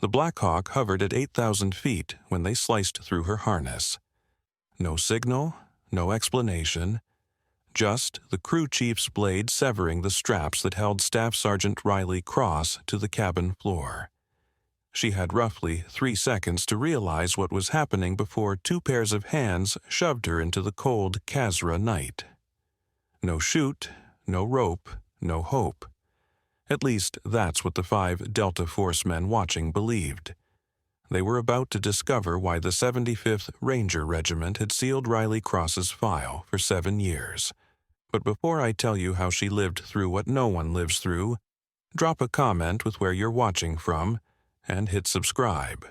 The Black Hawk hovered at 8,000 feet when they sliced through her harness. No signal, no explanation, just the crew chief's blade severing the straps that held Staff Sergeant Riley Cross to the cabin floor. She had roughly 3 seconds to realize what was happening before 2 pairs of hands shoved her into the cold Kazra night. No chute, no rope, no hope. At least that's what the 5 Delta Force men watching believed. They were about to discover why the 75th Ranger Regiment had sealed Riley Cross's file for 7 years. But before I tell you how she lived through what no one lives through, drop a comment with where you're watching from, and hit subscribe,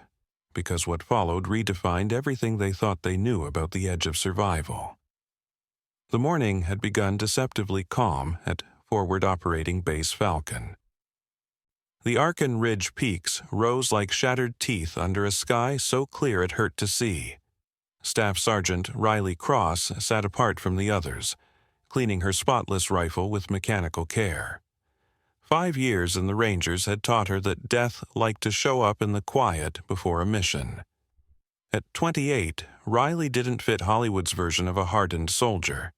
because what followed redefined everything they thought they knew about the edge of survival. The morning had begun deceptively calm at Forward Operating Base Falcon. The Arkan Ridge peaks rose like shattered teeth under a sky so clear it hurt to see. Staff Sergeant Riley Cross sat apart from the others, cleaning her spotless rifle with mechanical care. 5 years in the Rangers had taught her that death liked to show up in the quiet before a mission. At 28, Riley didn't fit Hollywood's version of a hardened soldier.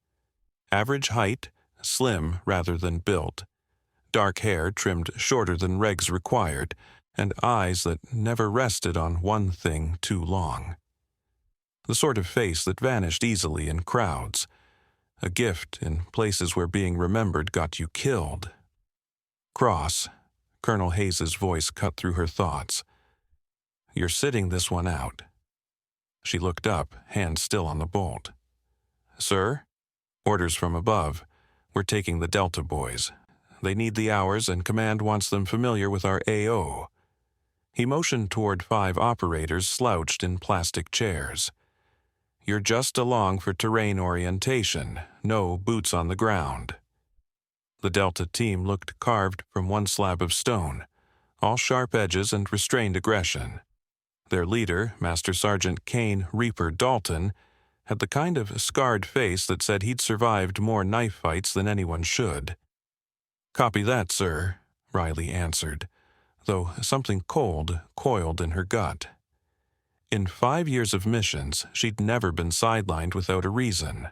Average height, slim rather than built, dark hair trimmed shorter than regs required, and eyes that never rested on one thing too long. The sort of face that vanished easily in crowds, a gift in places where being remembered got you killed. Cross, Colonel Hayes's voice cut through her thoughts. You're sitting this one out. She looked up, hand still on the bolt. Sir? Orders from above. We're taking the Delta boys. They need the hours and command wants them familiar with our AO. He motioned toward 5 operators slouched in plastic chairs. You're just along for terrain orientation, no boots on the ground. The Delta team looked carved from one slab of stone, all sharp edges and restrained aggression. Their leader, Master Sergeant Kane Reaper Dalton, had the kind of scarred face that said he'd survived more knife fights than anyone should. Copy that, sir, Riley answered, though something cold coiled in her gut. In 5 years of missions, she'd never been sidelined without a reason.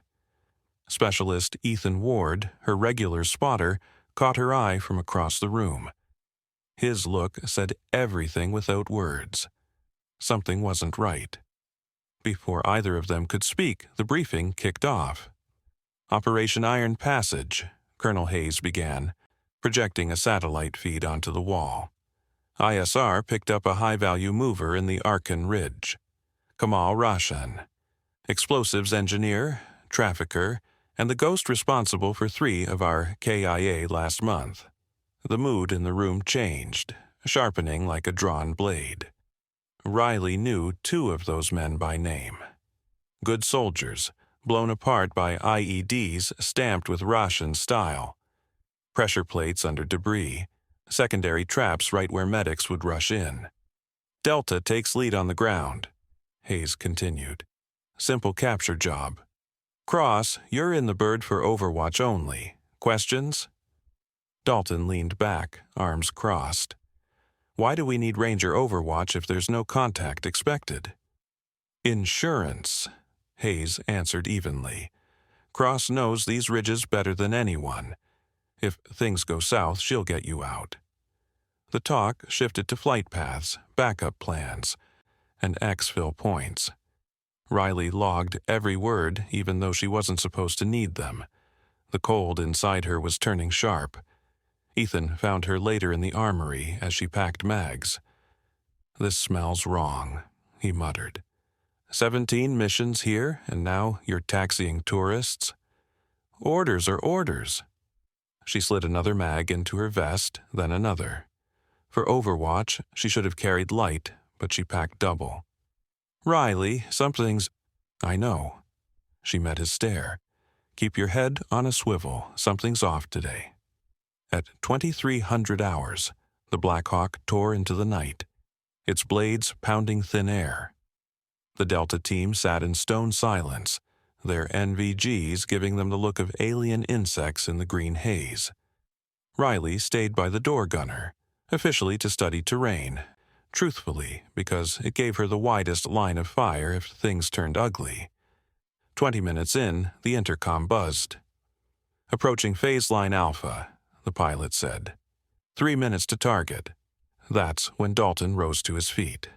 Specialist Ethan Ward, her regular spotter, caught her eye from across the room. His look said everything without words. Something wasn't right. Before either of them could speak, the briefing kicked off. Operation Iron Passage, Colonel Hayes began, projecting a satellite feed onto the wall. ISR picked up a high-value mover in the Arkan Ridge. Kamal Rashan, explosives engineer, trafficker, and the ghost responsible for 3 of our KIA last month. The mood in the room changed, sharpening like a drawn blade. Riley knew 2 of those men by name. Good soldiers, blown apart by IEDs stamped with Russian style. Pressure plates under debris, secondary traps right where medics would rush in. Delta takes lead on the ground, Hayes continued. Simple capture job. Cross, you're in the bird for overwatch only. Questions? Dalton leaned back, arms crossed. Why do we need Ranger overwatch if there's no contact expected? Insurance, Hayes answered evenly. Cross knows these ridges better than anyone. If things go south, she'll get you out. The talk shifted to flight paths, backup plans, and exfil points. Riley logged every word, even though she wasn't supposed to need them. The cold inside her was turning sharp. Ethan found her later in the armory as she packed mags. This smells wrong, he muttered. 17 missions here, and now you're taxiing tourists? Orders are orders. She slid another mag into her vest, then another. For overwatch, she should have carried light, but she packed double. Riley, something's... I know. She met his stare. Keep your head on a swivel. Something's off today. At 2300 hours, the Black Hawk tore into the night, its blades pounding thin air. The Delta team sat in stone silence, their NVGs giving them the look of alien insects in the green haze. Riley stayed by the door gunner, officially to study terrain, truthfully, because it gave her the widest line of fire if things turned ugly. 20 minutes in, the intercom buzzed. "Approaching phase line Alpha," the pilot said. 3 minutes to target. That's when Dalton rose to his feet.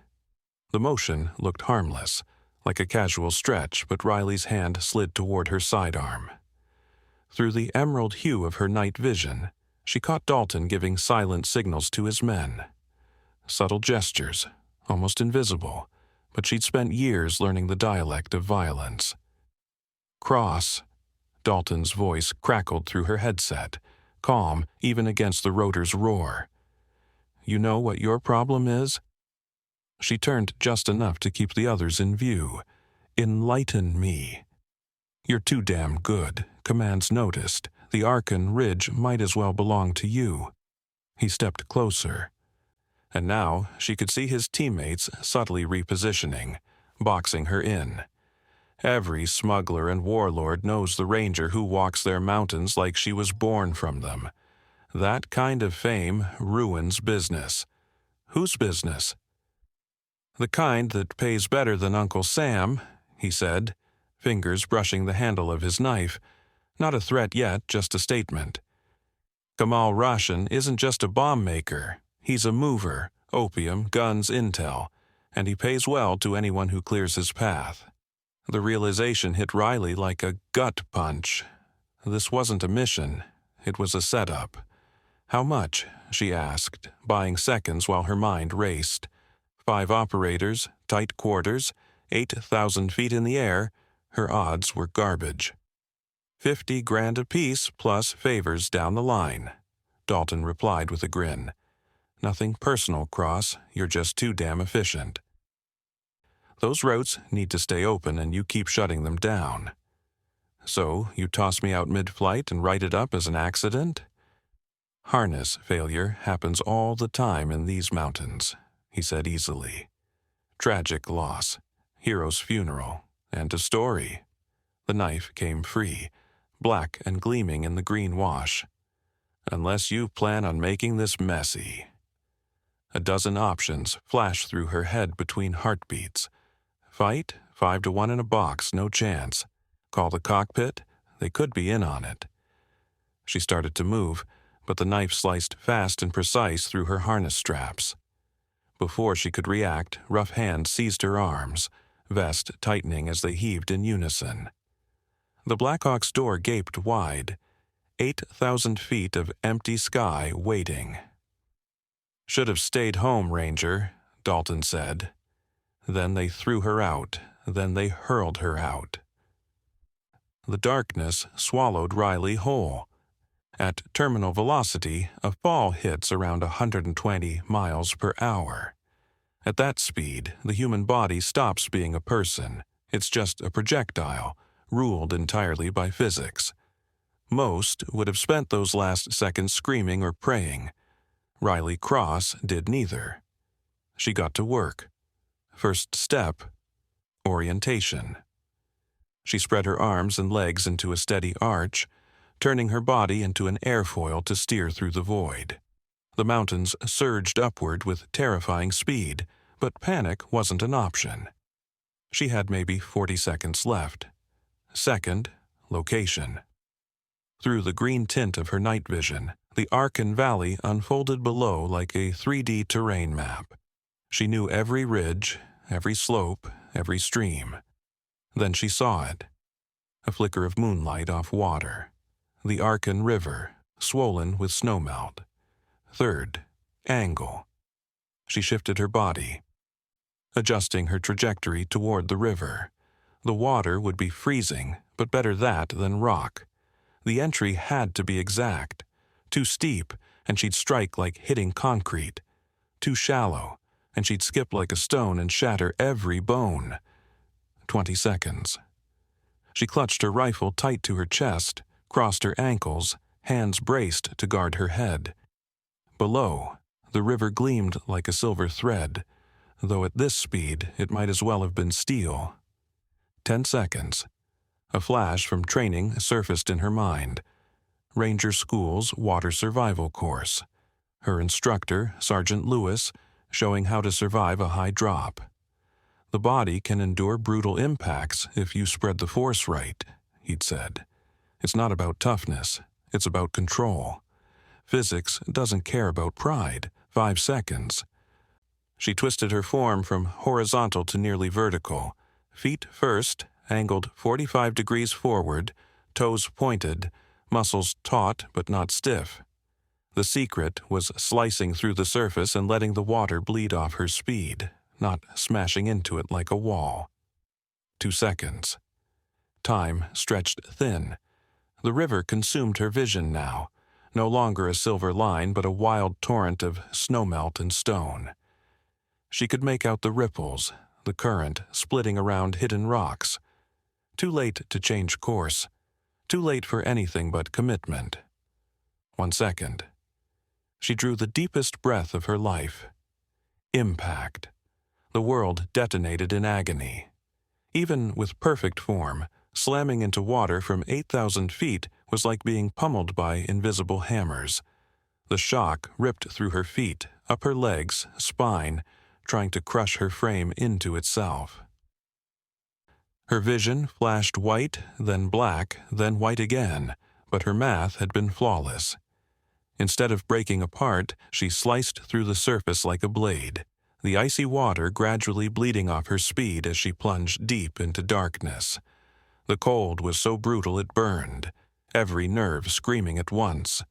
The motion looked harmless, like a casual stretch, but Riley's hand slid toward her sidearm. Through the emerald hue of her night vision, she caught Dalton giving silent signals to his men. Subtle gestures, almost invisible, but she'd spent years learning the dialect of violence. "Cross," Dalton's voice crackled through her headset, calm even against the rotor's roar. "You know what your problem is?" She turned just enough to keep the others in view. "Enlighten me." "You're too damn good," Commands noticed. "The Arkan Ridge might as well belong to you." He stepped closer. And now she could see his teammates subtly repositioning, boxing her in. Every smuggler and warlord knows the ranger who walks their mountains like she was born from them. That kind of fame ruins business. Whose business? "The kind that pays better than Uncle Sam," he said, fingers brushing the handle of his knife. Not a threat yet, just a statement. "Kamal Rashan isn't just a bomb maker. He's a mover, opium, guns, intel, and he pays well to anyone who clears his path." The realization hit Riley like a gut punch. This wasn't a mission. It was a setup. "How much?" she asked, buying seconds while her mind raced. 5 operators, tight quarters, 8,000 feet in the air. Her odds were garbage. 50 grand apiece plus favors down the line, Dalton replied with a grin. "Nothing personal, Cross. You're just too damn efficient. Those routes need to stay open and you keep shutting them down. So you toss me out mid-flight and write it up as an accident?" "Harness failure happens all the time in these mountains," he said easily. "Tragic loss, hero's funeral, and a story." The knife came free, black and gleaming in the green wash. "Unless you plan on making this messy." A dozen options flashed through her head between heartbeats. Fight, 5 to 1 in a box, no chance. Call the cockpit, they could be in on it. She started to move, but the knife sliced fast and precise through her harness straps. Before she could react, rough hands seized her arms, vest tightening as they heaved in unison. The Blackhawk's door gaped wide, 8,000 feet of empty sky waiting. "Should have stayed home, Ranger," Dalton said. Then they threw her out, then they hurled her out. The darkness swallowed Riley whole. At terminal velocity, a fall hits around 120 miles per hour. At that speed, the human body stops being a person. It's just a projectile, ruled entirely by physics. Most would have spent those last seconds screaming or praying. Riley Cross did neither. She got to work. First step, orientation. She spread her arms and legs into a steady arch, turning her body into an airfoil to steer through the void. The mountains surged upward with terrifying speed, but panic wasn't an option. She had maybe 40 seconds left. Second, location. Through the green tint of her night vision, the Arkan Valley unfolded below like a 3D terrain map. She knew every ridge, every slope, every stream. Then she saw it. A flicker of moonlight off water. The Arkan River, swollen with snowmelt. Third, angle. She shifted her body, adjusting her trajectory toward the river. The water would be freezing, but better that than rock. The entry had to be exact. Too steep, and she'd strike like hitting concrete. Too shallow, and she'd skip like a stone and shatter every bone. 20 seconds. She clutched her rifle tight to her chest, crossed her ankles, hands braced to guard her head. Below, the river gleamed like a silver thread, though at this speed it might as well have been steel. 10 seconds. A flash from training surfaced in her mind. Ranger School's water survival course. Her instructor, Sergeant Lewis, showing how to survive a high drop. The body can endure brutal impacts if you spread the force right, he'd said. It's not about toughness, it's about control. Physics doesn't care about pride. 5 seconds. She twisted her form from horizontal to nearly vertical. Feet first, angled 45 degrees forward, toes pointed, muscles taut but not stiff. The secret was slicing through the surface and letting the water bleed off her speed, not smashing into it like a wall. 2 seconds. Time stretched thin. The river consumed her vision now, no longer a silver line but a wild torrent of snowmelt and stone. She could make out the ripples, the current splitting around hidden rocks. Too late to change course. Too late for anything but commitment. 1 second. She drew the deepest breath of her life. Impact. The world detonated in agony. Even with perfect form, slamming into water from 8,000 feet was like being pummeled by invisible hammers. The shock ripped through her feet, up her legs, spine, trying to crush her frame into itself. Her vision flashed white, then black, then white again, but her math had been flawless. Instead of breaking apart, she sliced through the surface like a blade, the icy water gradually bleeding off her speed as she plunged deep into darkness. The cold was so brutal it burned, every nerve screaming at once.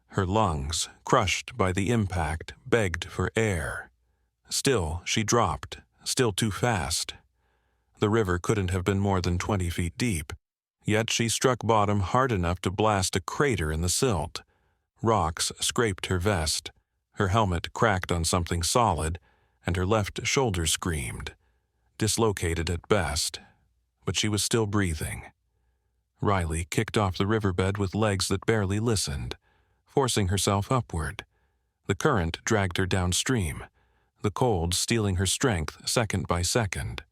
Her lungs, crushed by the impact, begged for air. Still, she dropped, still too fast. The river couldn't have been more than 20 feet deep, yet she struck bottom hard enough to blast a crater in the silt. Rocks scraped her vest. Her helmet cracked on something solid, and her left shoulder screamed. Dislocated at best, but she was still breathing. Riley kicked off the riverbed with legs that barely listened, forcing herself upward. The current dragged her downstream, the cold stealing her strength second by second.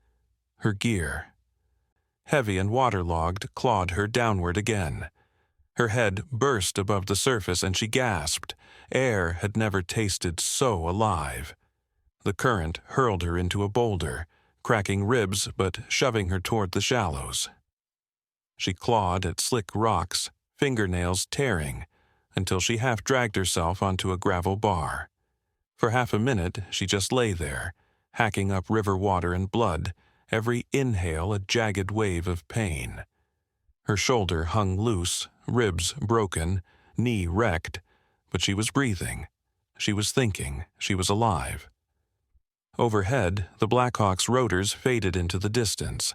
Her gear, heavy and waterlogged, clawed her downward again. Her head burst above the surface and she gasped. Air had never tasted so alive. The current hurled her into a boulder, cracking ribs but shoving her toward the shallows. She clawed at slick rocks, fingernails tearing, until she half dragged herself onto a gravel bar. For half a minute she just lay there, hacking up river water and blood, every inhale a jagged wave of pain. Her shoulder hung loose, ribs broken, knee wrecked, but she was breathing. She was thinking. She was alive. Overhead, the Blackhawk's rotors faded into the distance.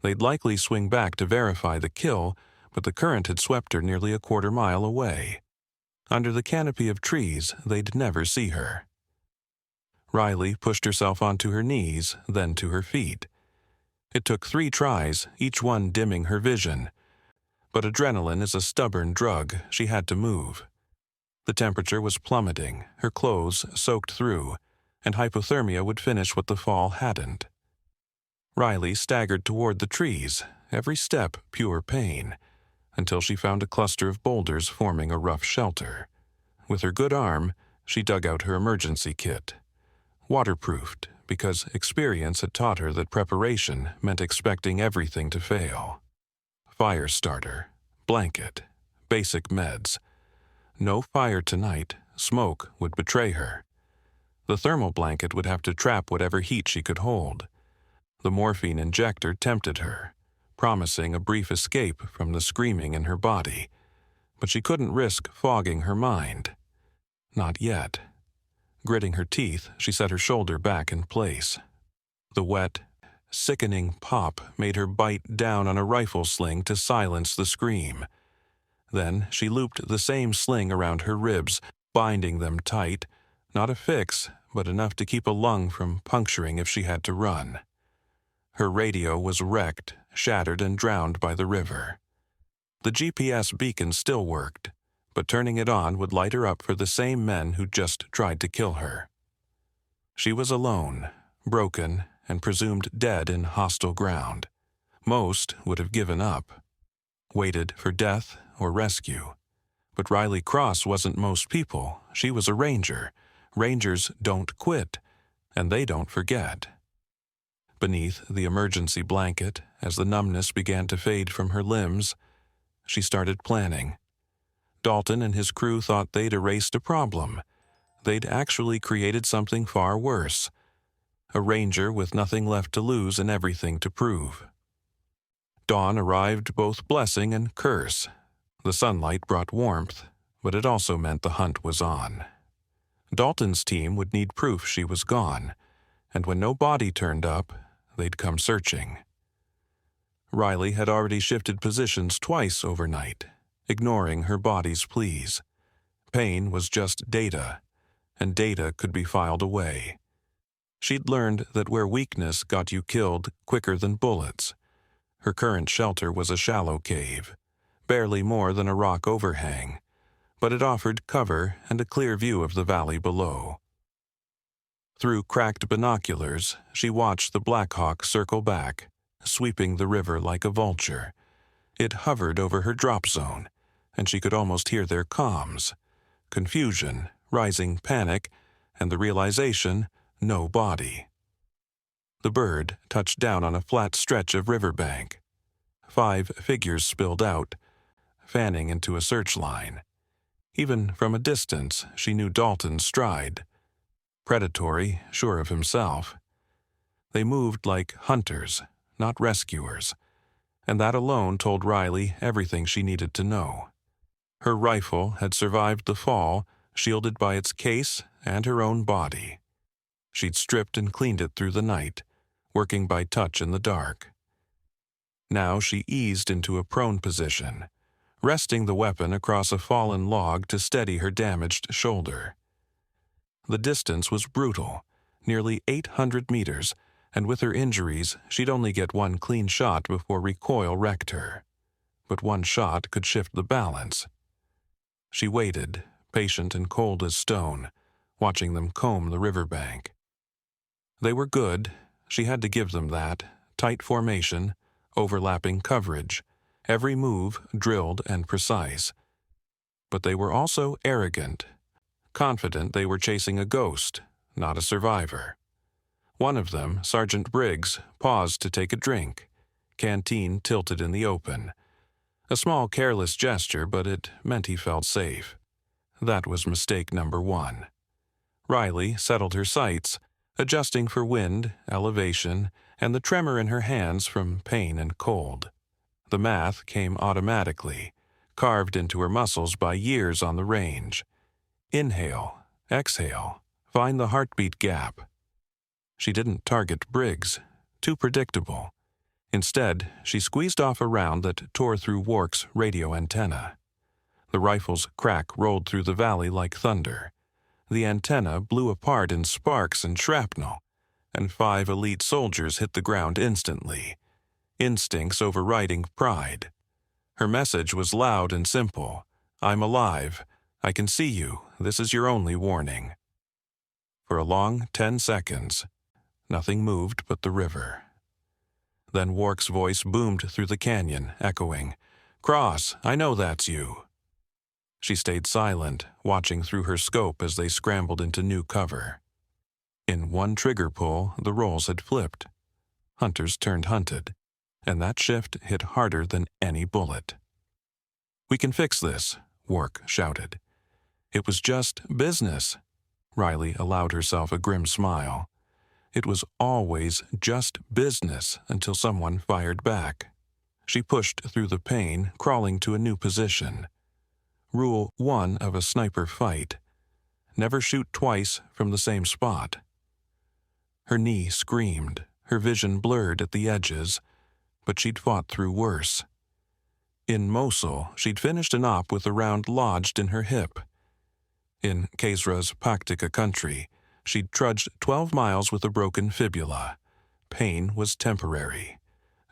They'd likely swing back to verify the kill, but the current had swept her nearly a quarter-mile away. Under the canopy of trees, they'd never see her. Riley pushed herself onto her knees, then to her feet. It took 3 tries, each one dimming her vision. But adrenaline is a stubborn drug. She had to move. The temperature was plummeting, her clothes soaked through, and hypothermia would finish what the fall hadn't. Riley staggered toward the trees, every step pure pain, until she found a cluster of boulders forming a rough shelter. With her good arm, she dug out her emergency kit. Waterproofed, because experience had taught her that preparation meant expecting everything to fail. Fire starter, blanket, basic meds. No fire tonight, smoke would betray her. The thermal blanket would have to trap whatever heat she could hold. The morphine injector tempted her, promising a brief escape from the screaming in her body, but she couldn't risk fogging her mind. Not yet. Gritting her teeth, she set her shoulder back in place. The wet, sickening pop made her bite down on a rifle sling to silence the scream. Then she looped the same sling around her ribs, binding them tight, not a fix, but enough to keep a lung from puncturing if she had to run. Her radio was wrecked, shattered and drowned by the river. The GPS beacon still worked, but turning it on would light her up for the same men who just tried to kill her. She was alone, broken, and presumed dead in hostile ground. Most would have given up, waited for death or rescue. But Riley Cross wasn't most people. She was a ranger, Rangers don't quit, and they don't forget. Beneath the emergency blanket, as the numbness began to fade from her limbs, she started planning. Dalton and his crew thought they'd erased a problem. They'd actually created something far worse. A ranger with nothing left to lose and everything to prove. Dawn arrived both blessing and curse. The sunlight brought warmth, but it also meant the hunt was on. Dalton's team would need proof she was gone, and when no body turned up, they'd come searching. Riley had already shifted positions twice overnight, ignoring her body's pleas. Pain was just data, and data could be filed away. She'd learned that where weakness got you killed quicker than bullets. Her current shelter was a shallow cave, barely more than a rock overhang, but it offered cover and a clear view of the valley below. Through cracked binoculars, she watched the Black Hawk circle back, sweeping the river like a vulture. It hovered over her drop zone, and she could almost hear their comms. Confusion, rising panic, and the realization, no body. The bird touched down on a flat stretch of riverbank. 5 figures spilled out, fanning into a search line. Even from a distance, she knew Dalton's stride. Predatory, sure of himself. They moved like hunters, not rescuers, and that alone told Riley everything she needed to know. Her rifle had survived the fall, shielded by its case and her own body. She'd stripped and cleaned it through the night, working by touch in the dark. Now she eased into a prone position, resting the weapon across a fallen log to steady her damaged shoulder. The distance was brutal, nearly 800 meters, and with her injuries, she'd only get one clean shot before recoil wrecked her. But one shot could shift the balance. She waited, patient and cold as stone, watching them comb the riverbank. They were good, she had to give them that, tight formation, overlapping coverage, every move drilled and precise. But they were also arrogant, confident they were chasing a ghost, not a survivor. One of them, Sergeant Briggs, paused to take a drink, canteen tilted in the open. A small careless gesture, but it meant he felt safe. That was mistake number 1. Riley settled her sights, adjusting for wind, elevation, and the tremor in her hands from pain and cold. The math came automatically, carved into her muscles by years on the range. Inhale, exhale, find the heartbeat gap. She didn't target Briggs, too predictable. Instead, she squeezed off a round that tore through Wark's radio antenna. The rifle's crack rolled through the valley like thunder. The antenna blew apart in sparks and shrapnel, and 5 elite soldiers hit the ground instantly, instincts overriding pride. Her message was loud and simple. I'm alive. I can see you. This is your only warning. For a long 10 seconds, nothing moved but the river. Then Wark's voice boomed through the canyon, echoing, "Cross, I know that's you." She stayed silent, watching through her scope as they scrambled into new cover. In one trigger pull, the roles had flipped. Hunters turned hunted, and that shift hit harder than any bullet. "We can fix this," Wark shouted. It was just business. Riley allowed herself a grim smile. It was always just business until someone fired back. She pushed through the pain, crawling to a new position. Rule 1 of a sniper fight: never shoot twice from the same spot. Her knee screamed, her vision blurred at the edges, but she'd fought through worse. In Mosul, she'd finished an op with a round lodged in her hip. In Khazra's Paktika country, she'd trudged 12 miles with a broken fibula. Pain was temporary.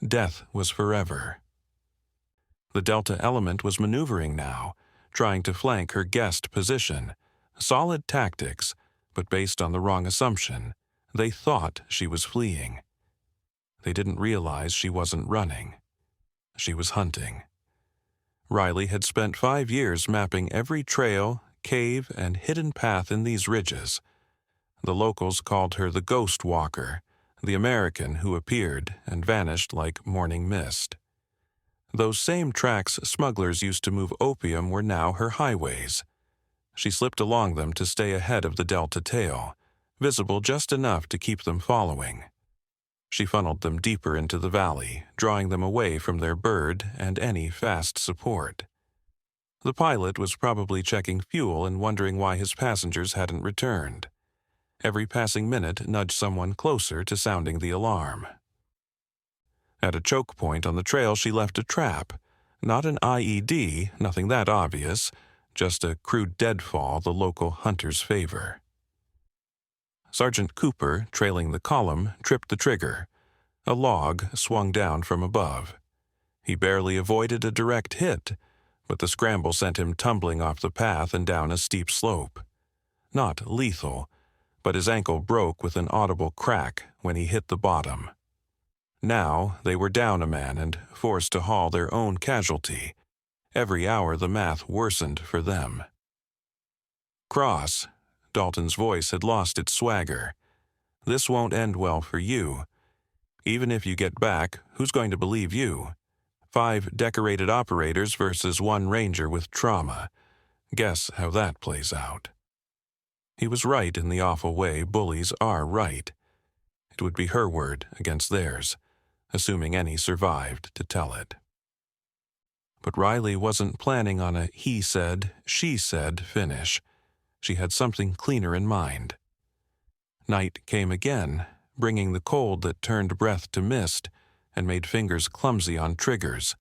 Death was forever. The Delta element was maneuvering now, trying to flank her guest position. Solid tactics, but based on the wrong assumption. They thought she was fleeing. They didn't realize she wasn't running. She was hunting. Riley had spent 5 years mapping every trail, cave, and hidden path in these ridges. The locals called her the Ghost Walker, the American who appeared and vanished like morning mist. Those same tracks smugglers used to move opium were now her highways. She slipped along them to stay ahead of the Delta tail, visible just enough to keep them following. She funneled them deeper into the valley, drawing them away from their bird and any fast support. The pilot was probably checking fuel and wondering why his passengers hadn't returned. Every passing minute nudged someone closer to sounding the alarm. At a choke point on the trail, she left a trap. Not an IED, nothing that obvious, just a crude deadfall the local hunters favor. Sergeant Cooper, trailing the column, tripped the trigger. A log swung down from above. He barely avoided a direct hit, but the scramble sent him tumbling off the path and down a steep slope. Not lethal, but his ankle broke with an audible crack when he hit the bottom. Now they were down a man and forced to haul their own casualty. Every hour the math worsened for them. "Cross," Dalton's voice had lost its swagger. "This won't end well for you. Even if you get back, who's going to believe you? 5 decorated operators versus 1 ranger with trauma. Guess how that plays out." He was right in the awful way bullies are right. It would be her word against theirs, assuming any survived to tell it. But Riley wasn't planning on a he said, she said finish. She had something cleaner in mind. Night came again, bringing the cold that turned breath to mist and made fingers clumsy on triggers.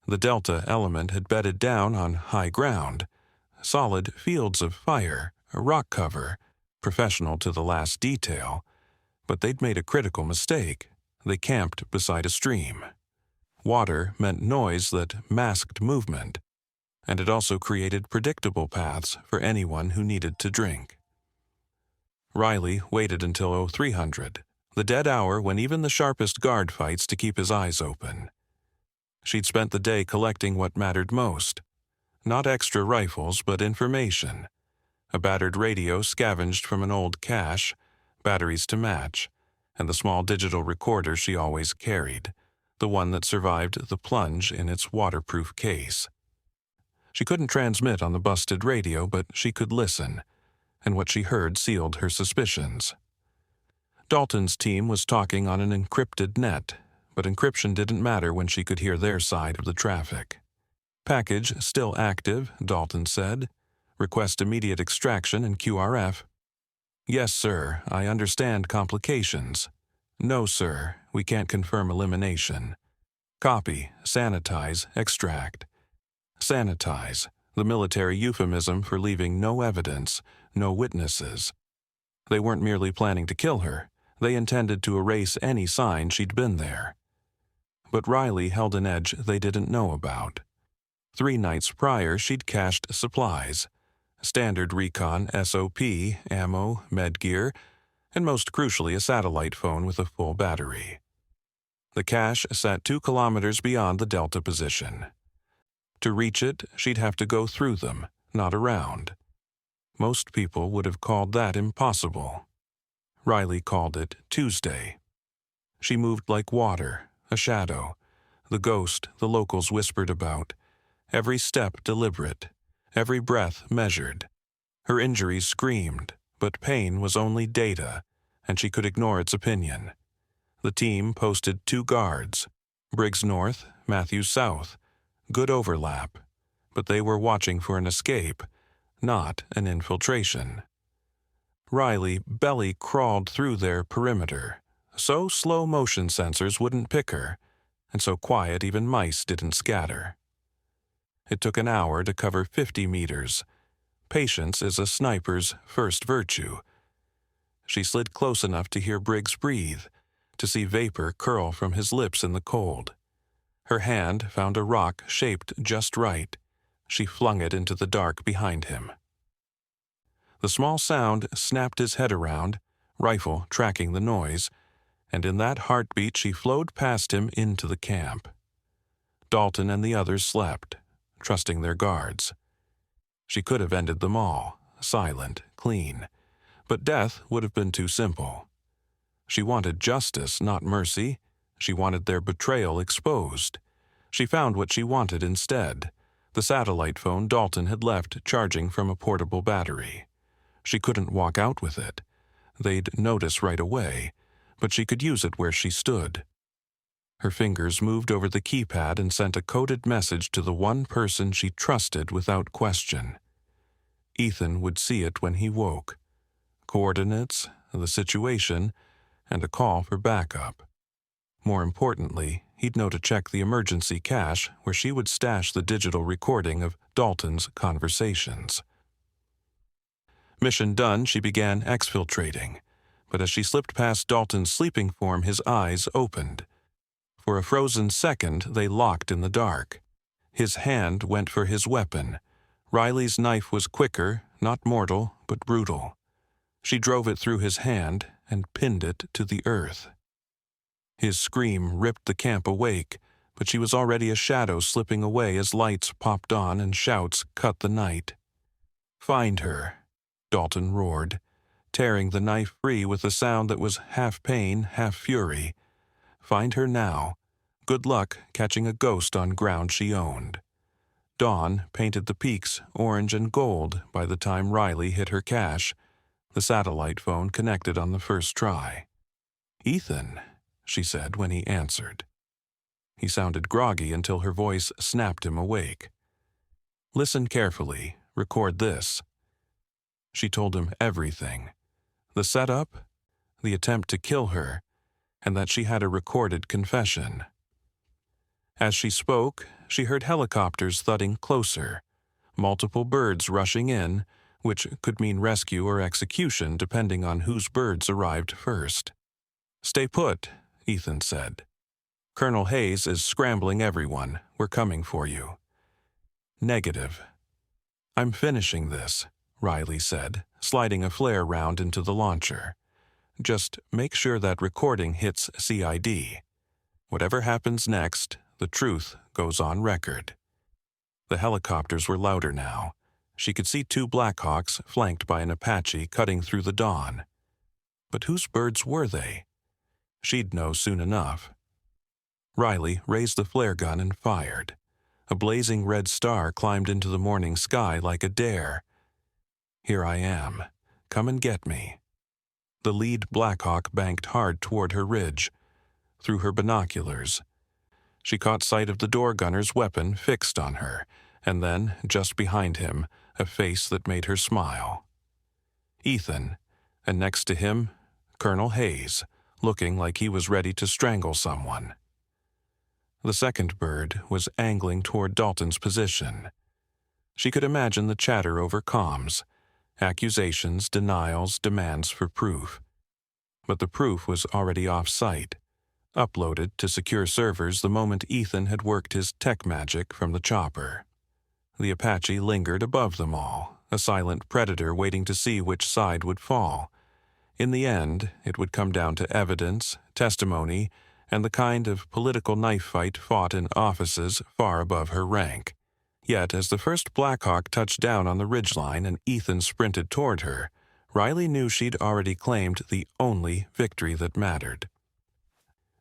The Delta element had bedded down on high ground, solid fields of fire, a rock cover, professional to the last detail, but they'd made a critical mistake. They camped beside a stream. Water meant noise that masked movement, and it also created predictable paths for anyone who needed to drink. Riley waited until 0300, the dead hour when even the sharpest guard fights to keep his eyes open. She'd spent the day collecting what mattered most. Not extra rifles, but information. A battered radio scavenged from an old cache, batteries to match, and the small digital recorder she always carried, the one that survived the plunge in its waterproof case. She couldn't transmit on the busted radio, but she could listen, and what she heard sealed her suspicions. Dalton's team was talking on an encrypted net, but encryption didn't matter when she could hear their side of the traffic. "Package still active," Dalton said. "Request immediate extraction and QRF." "Yes, sir, I understand complications." "No, sir, we can't confirm elimination." "Copy, sanitize, extract." Sanitize, the military euphemism for leaving no evidence, no witnesses. They weren't merely planning to kill her. They intended to erase any sign she'd been there. But Riley held an edge they didn't know about. 3 nights prior, she'd cached supplies. Standard recon SOP, ammo, med gear, and most crucially a satellite phone with a full battery. The cache sat 2 kilometers beyond the Delta position. To reach it, she'd have to go through them, not around. Most people would have called that impossible. Riley called it Tuesday. She moved like water, a shadow, the ghost the locals whispered about, every step deliberate, every breath measured. Her injuries screamed, but pain was only data, and she could ignore its opinion. The team posted 2 guards, Briggs North, Matthews South. Good overlap, but they were watching for an escape, not an infiltration. Riley belly crawled through their perimeter, so slow motion sensors wouldn't pick her, and so quiet even mice didn't scatter. It took an hour to cover 50 meters. Patience is a sniper's first virtue. She slid close enough to hear Briggs breathe, to see vapor curl from his lips in the cold. Her hand found a rock shaped just right. She flung it into the dark behind him. The small sound snapped his head around, rifle tracking the noise, and in that heartbeat she flowed past him into the camp. Dalton and the others slept, trusting their guards. She could have ended them all, silent, clean, But death would have been too simple. She wanted justice, not mercy. She wanted their betrayal exposed. She found what she wanted instead: the satellite phone Dalton had left charging from a portable battery. She couldn't walk out with it. They'd notice right away, but she could use it where she stood. Her fingers moved over the keypad and sent a coded message to the one person she trusted without question. Ethan would see it when he woke. Coordinates, the situation, and a call for backup. More importantly, he'd know to check the emergency cache where she would stash the digital recording of Dalton's conversations. Mission done, she began exfiltrating, but as she slipped past Dalton's sleeping form, his eyes opened. For a frozen second, they locked in the dark. His hand went for his weapon. Riley's knife was quicker, not mortal, but brutal. She drove it through his hand and pinned it to the earth. His scream ripped the camp awake, but she was already a shadow slipping away as lights popped on and shouts cut the night. "Find her," Dalton roared, tearing the knife free with a sound that was half pain, half fury. Find her now. Good luck catching a ghost on ground she owned. Dawn painted the peaks orange and gold by the time Riley hit her cache. The satellite phone connected on the first try. "Ethan," she said when he answered. He sounded groggy until her voice snapped him awake. "Listen carefully. Record this." She told him everything. The setup, the attempt to kill her, and that she had a recorded confession. As she spoke, she heard helicopters thudding closer, multiple birds rushing in, which could mean rescue or execution depending on whose birds arrived first. "Stay put," Ethan said. "Colonel Hayes is scrambling everyone. We're coming for you." "Negative." "I'm finishing this," Riley said, sliding a flare round into the launcher. "Just make sure that recording hits CID. Whatever happens next, the truth goes on record." The helicopters were louder now. She could see 2 Blackhawks flanked by an Apache cutting through the dawn. But whose birds were they? She'd know soon enough. Riley raised the flare gun and fired. A blazing red star climbed into the morning sky like a dare. "Here I am. Come and get me." The lead Blackhawk banked hard toward her ridge. Through her binoculars, she caught sight of the door gunner's weapon fixed on her, and then, just behind him, a face that made her smile. Ethan, and next to him, Colonel Hayes, looking like he was ready to strangle someone. The second bird was angling toward Dalton's position. She could imagine the chatter over comms, accusations, denials, demands for proof. But the proof was already off-site, uploaded to secure servers the moment Ethan had worked his tech magic from the chopper. The Apache lingered above them all, a silent predator waiting to see which side would fall. In the end, it would come down to evidence, testimony, and the kind of political knife fight fought in offices far above her rank. Yet, as the first Blackhawk touched down on the ridgeline and Ethan sprinted toward her, Riley knew she'd already claimed the only victory that mattered.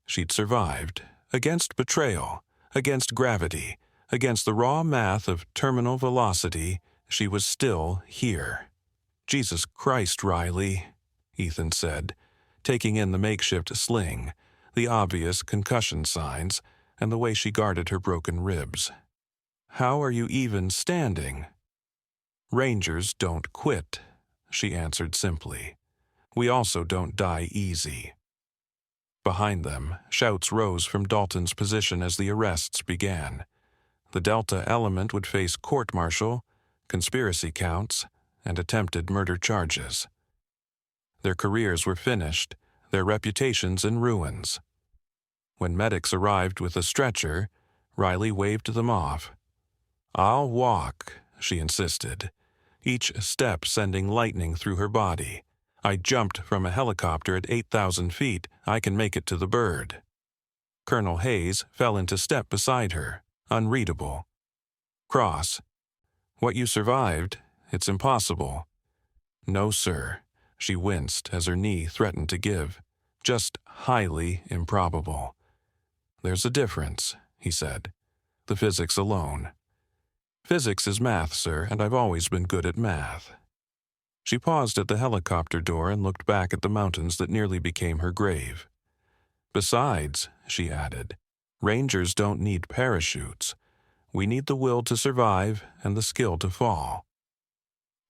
She'd survived, against betrayal, against gravity, against the raw math of terminal velocity. She was still here. "Jesus Christ, Riley," Ethan said, taking in the makeshift sling, the obvious concussion signs, and the way she guarded her broken ribs. "How are you even standing?" "Rangers don't quit," she answered simply. "We also don't die easy." Behind them, shouts rose from Dalton's position as the arrests began. The Delta element would face court-martial, conspiracy counts, and attempted murder charges. Their careers were finished, their reputations in ruins. When medics arrived with a stretcher, Riley waved them off. "I'll walk," she insisted, each step sending lightning through her body. "I jumped from a helicopter at 8,000 feet. I can make it to the bird." Colonel Hayes fell into step beside her, unreadable. "Cross. What you survived, it's impossible." "No, sir. She winced as her knee threatened to give. Just highly improbable. "There's a difference," he said. "The physics alone." "Physics is math, sir, and I've always been good at math." She paused at the helicopter door and looked back at the mountains that nearly became her grave. "Besides," she added, "Rangers don't need parachutes. We need the will to survive and the skill to fall."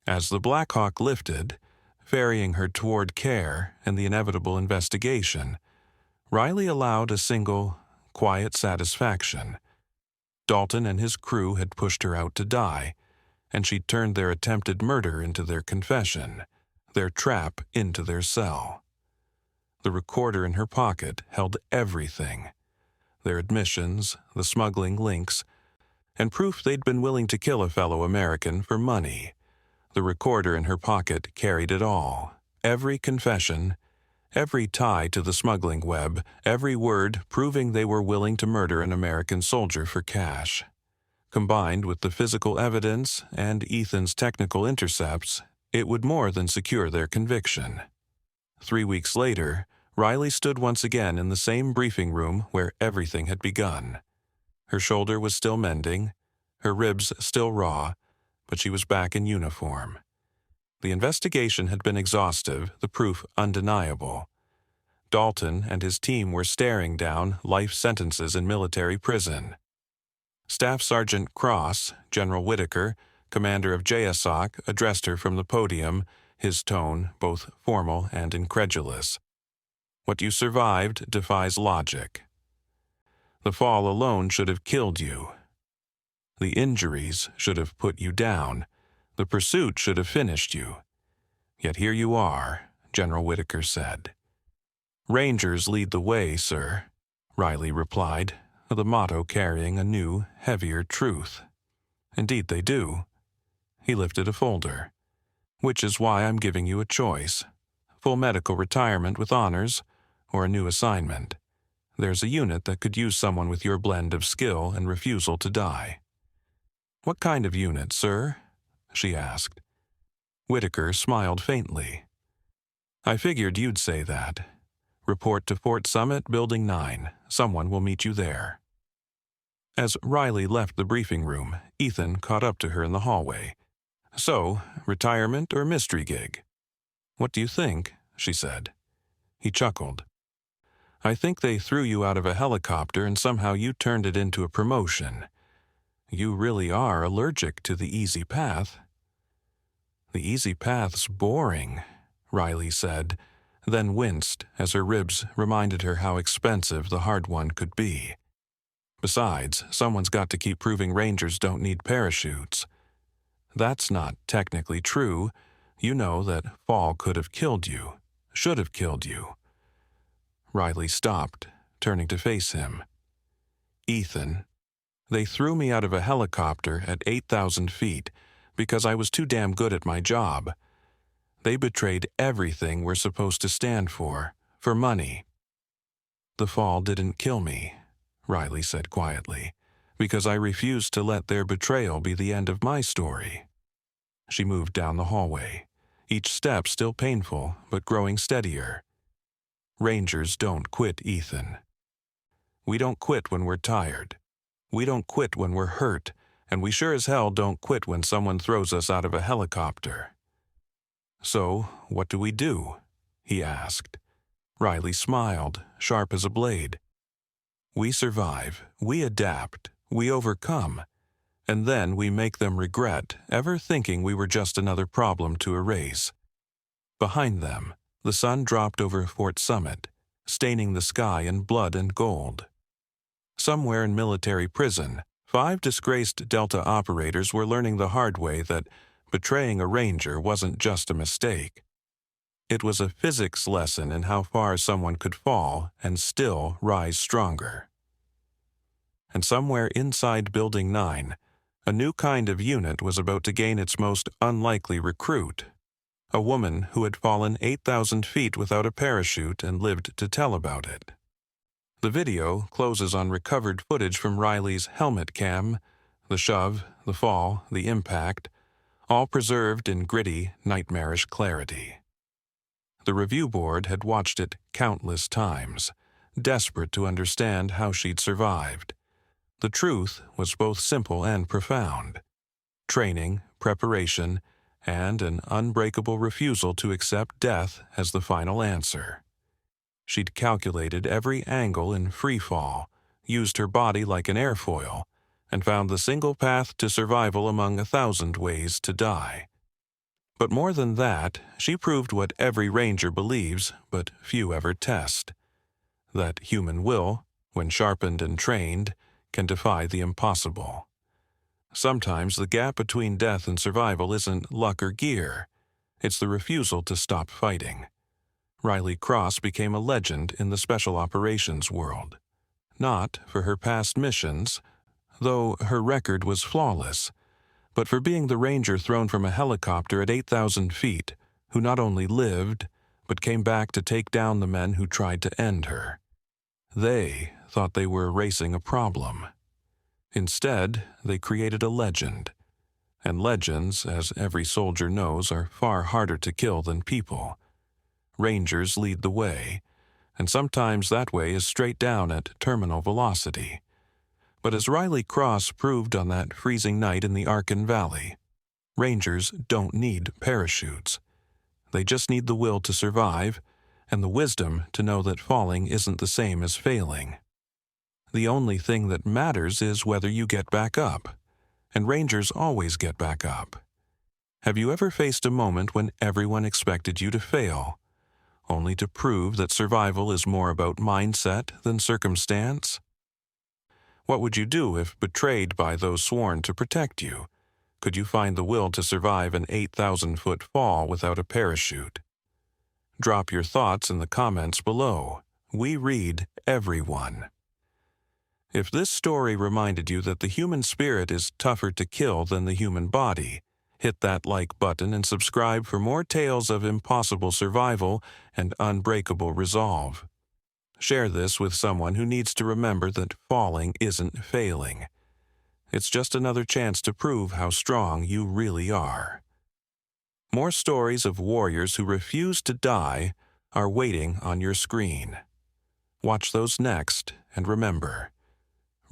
As the Black Hawk lifted, ferrying her toward care and the inevitable investigation, Riley allowed a single, quiet satisfaction. Dalton and his crew had pushed her out to die, and she'd turned their attempted murder into their confession, their trap into their cell. The recorder in her pocket held everything: their admissions, the smuggling links, and proof they'd been willing to kill a fellow American for money. The recorder in her pocket carried it all: every confession, every tie to the smuggling web, every word proving they were willing to murder an American soldier for cash. Combined with the physical evidence and Ethan's technical intercepts, it would more than secure their conviction. 3 weeks later, Riley stood once again in the same briefing room where everything had begun. Her shoulder was still mending, her ribs still raw, but she was back in uniform. The investigation had been exhaustive, the proof undeniable. Dalton and his team were staring down life sentences in military prison. Staff Sergeant Cross, General Whitaker, commander of JSOC, addressed her from the podium, his tone both formal and incredulous. "What you survived defies logic. The fall alone should have killed you. The injuries should have put you down. The pursuit should have finished you. Yet here you are," General Whitaker said. "Rangers lead the way, sir," Riley replied, the motto carrying a new, heavier truth. "Indeed they do." He lifted a folder. "Which is why I'm giving you a choice: full medical retirement with honors, or a new assignment. There's a unit that could use someone with your blend of skill and refusal to die." "What kind of unit, sir?" she asked. Whitaker smiled faintly. "I figured you'd say that. Report to Fort Summit, Building 9. Someone will meet you there." As Riley left the briefing room, Ethan caught up to her in the hallway. "So, retirement or mystery gig?" "What do you think?" she said. He chuckled. "I think they threw you out of a helicopter and somehow you turned it into a promotion. You really are allergic to the easy path." "The easy path's boring," Riley said, then winced as her ribs reminded her how expensive the hard one could be. "Besides, someone's got to keep proving Rangers don't need parachutes." "That's not technically true. You know that fall could have killed you, should have killed you." Riley stopped, turning to face him. "Ethan, they threw me out of a helicopter at 8,000 feet because I was too damn good at my job. They betrayed everything we're supposed to stand for money." "The fall didn't kill me," Riley said quietly, "because I refused to let their betrayal be the end of my story." She moved down the hallway, each step still painful but growing steadier. "Rangers don't quit, Ethan. We don't quit when we're tired. We don't quit when we're hurt, and we sure as hell don't quit when someone throws us out of a helicopter." "So, what do we do?" he asked. Riley smiled, sharp as a blade. "We survive, we adapt, we overcome, and then we make them regret ever thinking we were just another problem to erase." Behind them, the sun dropped over Fort Summit, staining the sky in blood and gold. Somewhere in military prison, 5 disgraced Delta operators were learning the hard way that betraying a Ranger wasn't just a mistake. It was a physics lesson in how far someone could fall and still rise stronger. And somewhere inside Building 9, a new kind of unit was about to gain its most unlikely recruit: a woman who had fallen 8,000 feet without a parachute and lived to tell about it. The video closes on recovered footage from Riley's helmet cam: the shove, the fall, the impact, all preserved in gritty, nightmarish clarity. The review board had watched it countless times, desperate to understand how she'd survived. The truth was both simple and profound. Training, preparation, and an unbreakable refusal to accept death as the final answer. She'd calculated every angle in free fall, used her body like an airfoil, and found the single path to survival among 1,000 ways to die. But more than that, she proved what every ranger believes, but few ever test: that human will, when sharpened and trained, can defy the impossible. Sometimes the gap between death and survival isn't luck or gear. It's the refusal to stop fighting. Riley Cross became a legend in the special operations world. Not for her past missions, though her record was flawless, but for being the ranger thrown from a helicopter at 8,000 feet, who not only lived, but came back to take down the men who tried to end her. They thought they were erasing a problem. Instead, they created a legend. And legends, as every soldier knows, are far harder to kill than people. Rangers lead the way, and sometimes that way is straight down at terminal velocity. But as Riley Cross proved on that freezing night in the Arkan Valley, Rangers don't need parachutes. They just need the will to survive, and the wisdom to know that falling isn't the same as failing. The only thing that matters is whether you get back up, and Rangers always get back up. Have you ever faced a moment when everyone expected you to fail, only to prove that survival is more about mindset than circumstance? What would you do if betrayed by those sworn to protect you? Could you find the will to survive an 8,000-foot fall without a parachute? Drop your thoughts in the comments below. We read every one. If this story reminded you that the human spirit is tougher to kill than the human body, hit that like button and subscribe for more tales of impossible survival and unbreakable resolve. Share this with someone who needs to remember that falling isn't failing. It's just another chance to prove how strong you really are. More stories of warriors who refuse to die are waiting on your screen. Watch those next, and remember,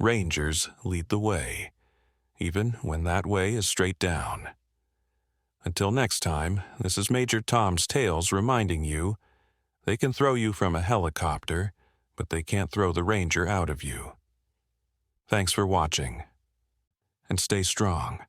Rangers lead the way, even when that way is straight down. Until next time, this is Major Tom's Tales reminding you, they can throw you from a helicopter, but they can't throw the Ranger out of you. Thanks for watching, and stay strong.